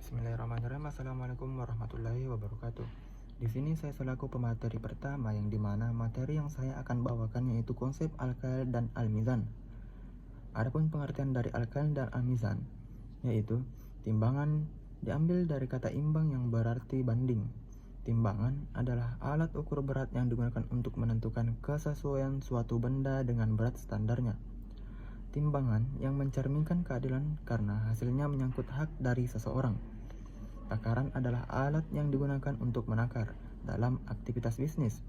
Bismillahirrahmanirrahim. Assalamualaikum warahmatullahi wabarakatuh. Di sini saya selaku pemateri pertama, yang dimana materi yang saya akan bawakan yaitu konsep al-kail dan al-mizan. Adapun pengertian dari al-kail dan al-mizan, yaitu timbangan diambil dari kata imbang yang berarti banding. Timbangan adalah alat ukur berat yang digunakan untuk menentukan kesesuaian suatu benda dengan berat standarnya. Timbangan yang mencerminkan keadilan karena hasilnya menyangkut hak dari seseorang. Takaran adalah alat yang digunakan untuk menakar dalam aktivitas bisnis.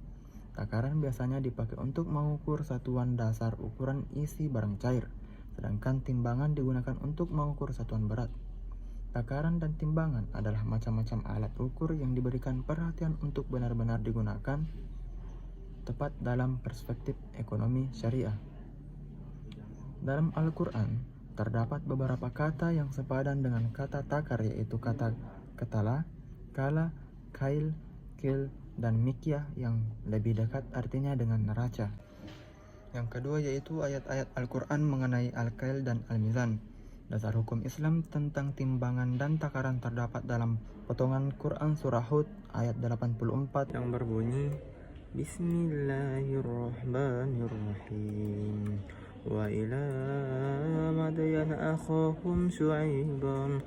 Takaran biasanya dipakai untuk mengukur satuan dasar ukuran isi barang cair, sedangkan timbangan digunakan untuk mengukur satuan berat. Takaran dan timbangan adalah macam-macam alat ukur yang diberikan perhatian untuk benar-benar digunakan tepat dalam perspektif ekonomi syariah. Dalam Al-Quran, terdapat beberapa kata yang sepadan dengan kata takar, yaitu kata ketala, kala, kail, kil, dan mikyah yang lebih dekat artinya dengan neraca. Yang kedua yaitu ayat-ayat Al-Quran mengenai al-kail dan al-mizan. Dasar hukum Islam tentang timbangan dan takaran terdapat dalam potongan Quran Surah Hud ayat 84 yang berbunyi, Bismillahirrahmanirrahim. Wa ila madyana akhahum syu'aiban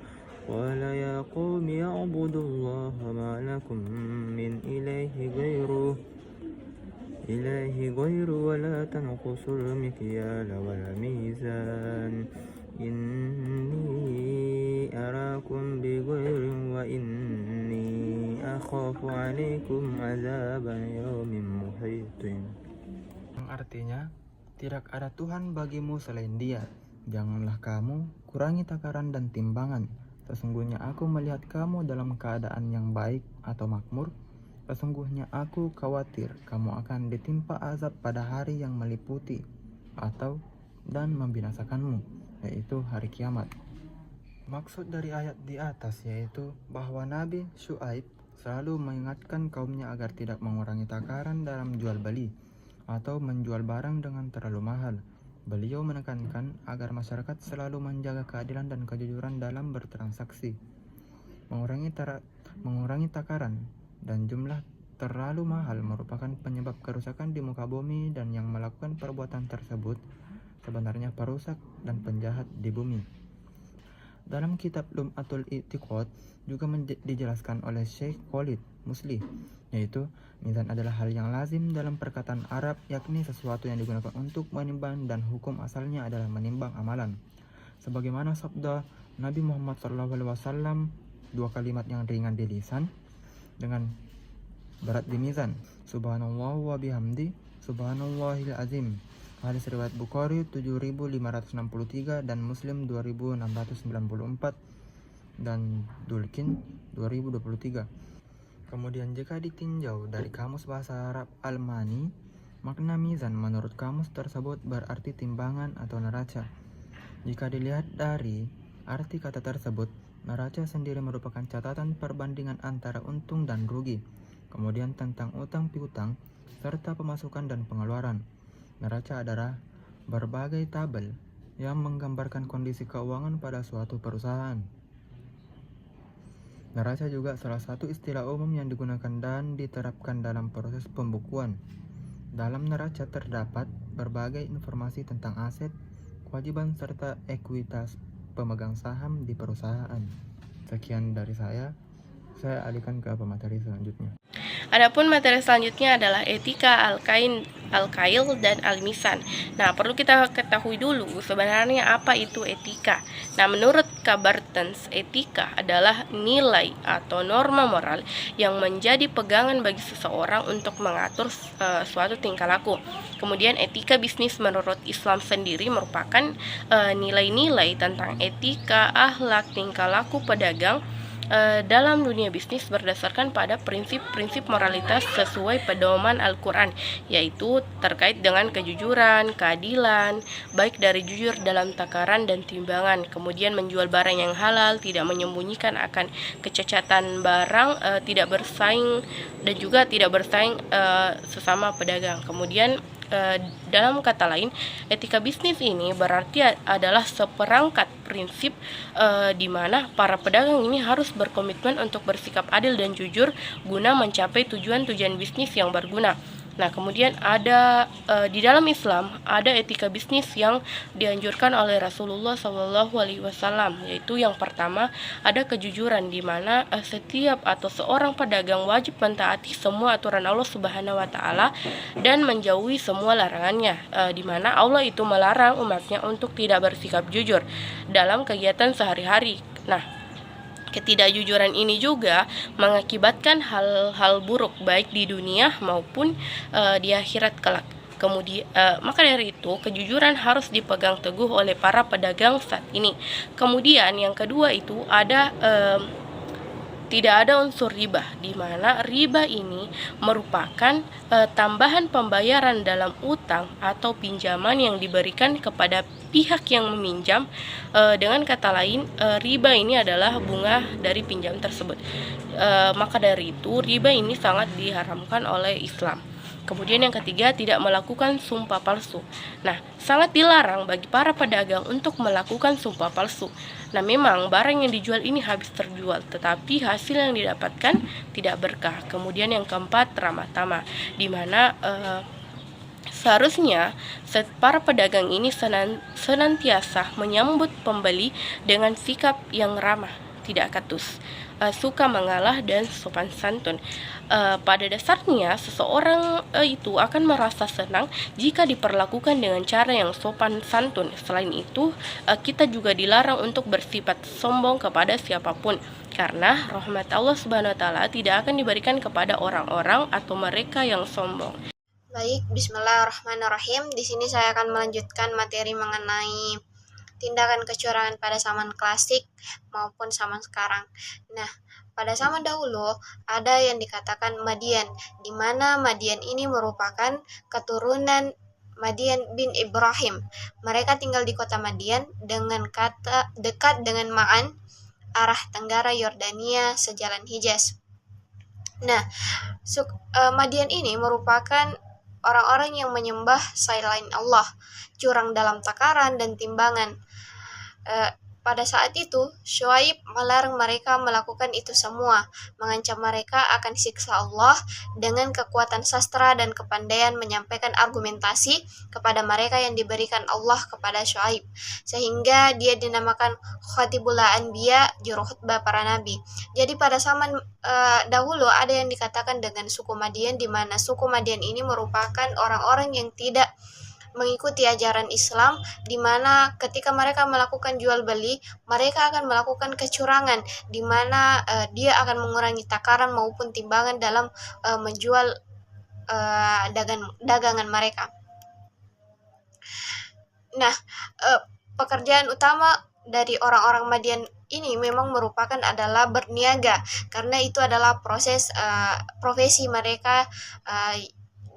qala ya qaumi ya'budullaha ma lakum min ilahi ghairu wa la tanqusul mikyala wal mizan inni arakum bi ghairin wa inni akhafu alaikum azaban yawmin muhitin. Yang artinya, tidak ada Tuhan bagimu selain Dia. Janganlah kamu kurangi takaran dan timbangan. Sesungguhnya aku melihat kamu dalam keadaan yang baik atau makmur. Sesungguhnya aku khawatir kamu akan ditimpa azab pada hari yang meliputi atau dan membinasakanmu, yaitu hari kiamat. Maksud dari ayat di atas yaitu bahwa Nabi Syu'aib selalu mengingatkan kaumnya agar tidak mengurangi takaran dalam jual beli atau menjual barang dengan terlalu mahal. Beliau menekankan agar masyarakat selalu menjaga keadilan dan kejujuran dalam bertransaksi. Mengurangi takaran dan jumlah terlalu mahal merupakan penyebab kerusakan di muka bumi, dan yang melakukan perbuatan tersebut sebenarnya perusak dan penjahat di bumi. Dalam kitab Lum'atul I'tiqad juga dijelaskan oleh Syekh Khalid Musli, yaitu mizan adalah hal yang lazim dalam perkataan Arab, yakni sesuatu yang digunakan untuk menimbang, dan hukum asalnya adalah menimbang amalan. Sebagaimana sabda Nabi Muhammad SAW, dua kalimat yang ringan di lisan dengan berat di mizan. Subhanallah wa bihamdi, subhanallahil azim. Hadis riwayat Bukhari 7563 dan Muslim 2694 dan Dulkin 2023. Kemudian jika ditinjau dari kamus bahasa Arab Al-Mani, makna mizan menurut kamus tersebut berarti timbangan atau neraca. Jika dilihat dari arti kata tersebut, neraca sendiri merupakan catatan perbandingan antara untung dan rugi, kemudian tentang utang piutang, serta pemasukan dan pengeluaran. Neraca adalah berbagai tabel yang menggambarkan kondisi keuangan pada suatu perusahaan. Neraca juga salah satu istilah umum yang digunakan dan diterapkan dalam proses pembukuan. Dalam neraca terdapat berbagai informasi tentang aset, kewajiban, serta ekuitas pemegang saham di perusahaan. Sekian dari saya alihkan ke materi selanjutnya. Adapun materi selanjutnya adalah etika al-kail dan al-mizan. Nah, perlu kita ketahui dulu sebenarnya apa itu etika. Nah, menurut Kabartens, etika adalah nilai atau norma moral yang menjadi pegangan bagi seseorang untuk mengatur suatu tingkah laku. Kemudian etika bisnis menurut Islam sendiri merupakan nilai-nilai tentang etika, akhlak, tingkah laku pedagang dalam dunia bisnis berdasarkan pada prinsip-prinsip moralitas sesuai pedoman Al-Quran, yaitu terkait dengan kejujuran, keadilan, baik dari jujur dalam takaran dan timbangan, kemudian menjual barang yang halal, tidak menyembunyikan akan kecacatan barang, tidak bersaing dan juga tidak bersaing sesama pedagang. Kemudian Dalam kata lain, etika bisnis ini berarti adalah seperangkat prinsip di mana para pedagang ini harus berkomitmen untuk bersikap adil dan jujur guna mencapai tujuan-tujuan bisnis yang berguna. Nah, kemudian ada di dalam Islam ada etika bisnis yang dianjurkan oleh Rasulullah SAW, yaitu yang pertama ada kejujuran, di mana setiap atau seorang pedagang wajib mentaati semua aturan Allah Subhanahu Wa Taala dan menjauhi semua larangannya, di mana Allah itu melarang umatnya untuk tidak bersikap jujur dalam kegiatan sehari-hari. Nah, ketidakjujuran ini juga mengakibatkan hal-hal buruk baik di dunia maupun di akhirat kelak. Kemudian, maka dari itu kejujuran harus dipegang teguh oleh para pedagang saat ini. Kemudian yang kedua itu ada tidak ada unsur riba, di mana riba ini merupakan tambahan pembayaran dalam utang atau pinjaman yang diberikan kepada pihak yang meminjam. Dengan kata lain, riba ini adalah bunga dari pinjam tersebut. Maka dari itu, riba ini sangat diharamkan oleh Islam. Kemudian yang ketiga, tidak melakukan sumpah palsu. Nah, sangat dilarang bagi para pedagang untuk melakukan sumpah palsu. Nah, memang barang yang dijual ini habis terjual, tetapi hasil yang didapatkan tidak berkah. Kemudian yang keempat, ramah tamah, di mana seharusnya para pedagang ini senantiasa menyambut pembeli dengan sikap yang ramah, tidak katus, suka mengalah, dan sopan santun. Pada dasarnya seseorang itu akan merasa senang jika diperlakukan dengan cara yang sopan santun. Selain itu, kita juga dilarang untuk bersifat sombong kepada siapapun, karena rahmat Allah Subhanahu Wa Taala tidak akan diberikan kepada orang-orang atau mereka yang sombong. Baik, bismillahirrahmanirrahim. Di sini saya akan melanjutkan materi mengenai tindakan kecurangan pada zaman klasik maupun zaman sekarang. Nah, pada zaman dahulu ada yang dikatakan Madian, di mana Madian ini merupakan keturunan Madian bin Ibrahim. Mereka tinggal di kota Madian dengan kata dekat dengan Ma'an, arah tenggara Yordania, sejalan Hijaz. Nah, Madian ini merupakan orang-orang yang menyembah selain Allah, curang dalam takaran dan timbangan. Pada saat itu, Syuaib melarang mereka melakukan itu semua, mengancam mereka akan siksa Allah dengan kekuatan sastra dan kepandaian menyampaikan argumentasi kepada mereka yang diberikan Allah kepada Syuaib, sehingga dia dinamakan Khatibul Anbiya, juru khutbah para nabi. Jadi pada zaman dahulu ada yang dikatakan dengan suku Madian, di mana suku Madian ini merupakan orang-orang yang tidak mengikuti ajaran Islam, di mana ketika mereka melakukan jual beli, mereka akan melakukan kecurangan, di mana dia akan mengurangi takaran maupun timbangan dalam menjual dagangan mereka. Nah, pekerjaan utama dari orang-orang Madian ini memang merupakan adalah berniaga, karena itu adalah profesi mereka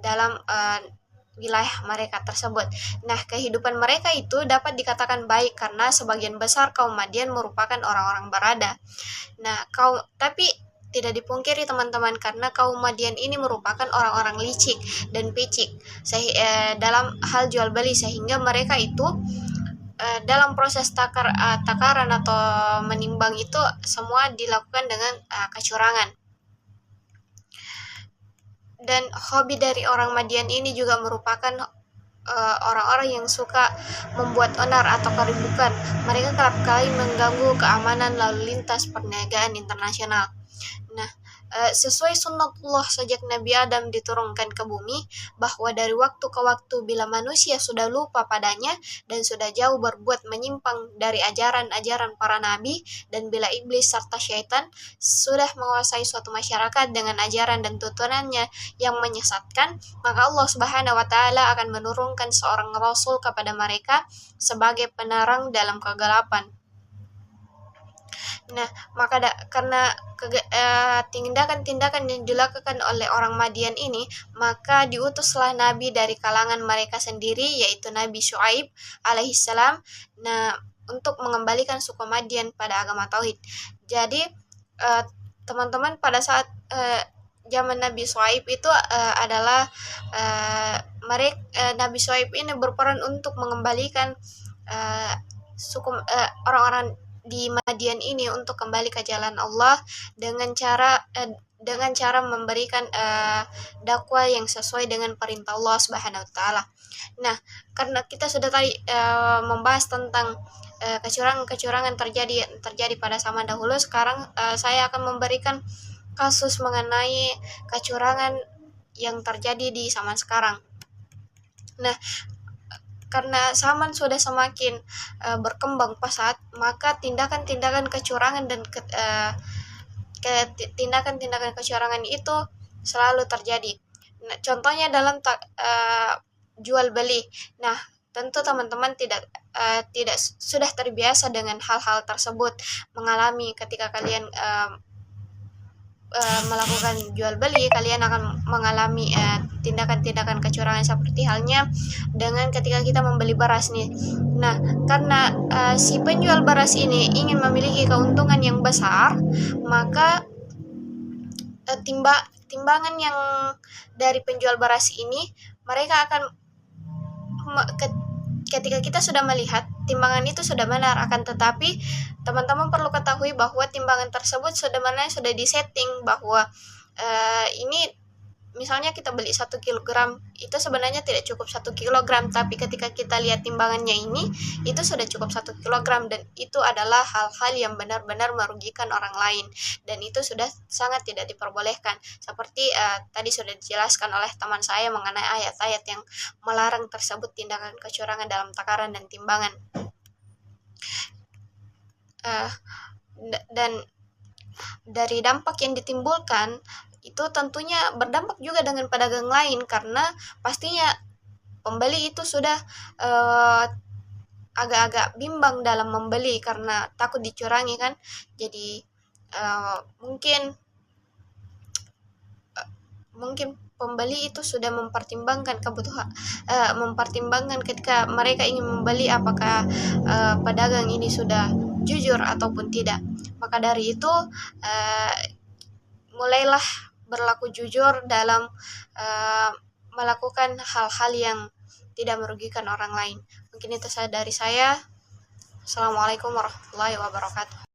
dalam wilayah mereka tersebut. Nah, kehidupan mereka itu dapat dikatakan baik karena sebagian besar kaum Madian merupakan orang-orang berada. Nah, tapi tidak dipungkiri teman-teman, karena kaum Madian ini merupakan orang-orang licik dan picik dalam hal jual beli, sehingga mereka itu dalam proses takaran atau menimbang itu semua dilakukan dengan kecurangan. Dan hobi dari orang Madian ini juga merupakan orang-orang yang suka membuat onar atau keributan. Mereka kerap kali mengganggu keamanan lalu lintas perniagaan internasional. Nah, sesuai sunnatullah sejak Nabi Adam diturunkan ke bumi, bahwa dari waktu ke waktu bila manusia sudah lupa padanya dan sudah jauh berbuat menyimpang dari ajaran-ajaran para nabi, dan bila iblis serta syaitan sudah menguasai suatu masyarakat dengan ajaran dan tuntunannya yang menyesatkan, maka Allah Subhanahu wa Ta'ala akan menurunkan seorang rasul kepada mereka sebagai penerang dalam kegelapan. Nah, maka karena tindakan-tindakan yang dilakukan oleh orang Madian ini, maka diutuslah nabi dari kalangan mereka sendiri, yaitu Nabi Syuaib alaihissalam, nah, untuk mengembalikan suku Madian pada agama tauhid. Jadi teman-teman, pada saat zaman Nabi Shu'aib itu adalah Nabi Shu'aib ini berperan untuk mengembalikan orang-orang di Madian ini untuk kembali ke jalan Allah dengan cara memberikan dakwah yang sesuai dengan perintah Allah Subhanahu wa taala. Nah, karena kita sudah tadi membahas tentang kecurangan terjadi pada zaman dahulu, sekarang saya akan memberikan kasus mengenai kecurangan yang terjadi di zaman sekarang. Nah, karena zaman sudah semakin berkembang pesat, maka tindakan-tindakan kecurangan dan tindakan-tindakan kecurangan itu selalu terjadi. Nah, contohnya dalam jual beli. Nah, tentu teman-teman tidak sudah terbiasa dengan hal-hal tersebut, mengalami ketika kalian melakukan jual beli, kalian akan mengalami tindakan-tindakan kecurangan seperti halnya dengan ketika kita membeli beras nih. Nah, karena si penjual beras ini ingin memiliki keuntungan yang besar, maka timbangan yang dari penjual beras ini mereka akan ketika kita sudah melihat timbangan itu sudah benar, akan tetapi teman-teman perlu ketahui bahwa timbangan tersebut sebenarnya sudah disetting bahwa ini misalnya kita beli 1 kilogram itu sebenarnya tidak cukup 1 kilogram, tapi ketika kita lihat timbangannya ini itu sudah cukup 1 kilogram, dan itu adalah hal-hal yang benar-benar merugikan orang lain, dan itu sudah sangat tidak diperbolehkan. Seperti tadi sudah dijelaskan oleh teman saya mengenai ayat-ayat yang melarang tersebut tindakan kecurangan dalam takaran dan timbangan. Dan dari dampak yang ditimbulkan itu tentunya berdampak juga dengan pedagang lain, karena pastinya pembeli itu sudah agak-agak bimbang dalam membeli karena takut dicurangi kan. Jadi mungkin pembeli itu sudah mempertimbangkan mempertimbangkan ketika mereka ingin membeli apakah pedagang ini sudah jujur ataupun tidak. Maka dari itu mulailah berlaku jujur dalam melakukan hal-hal yang tidak merugikan orang lain. Mungkin itu saja dari saya. Assalamualaikum warahmatullahi wabarakatuh.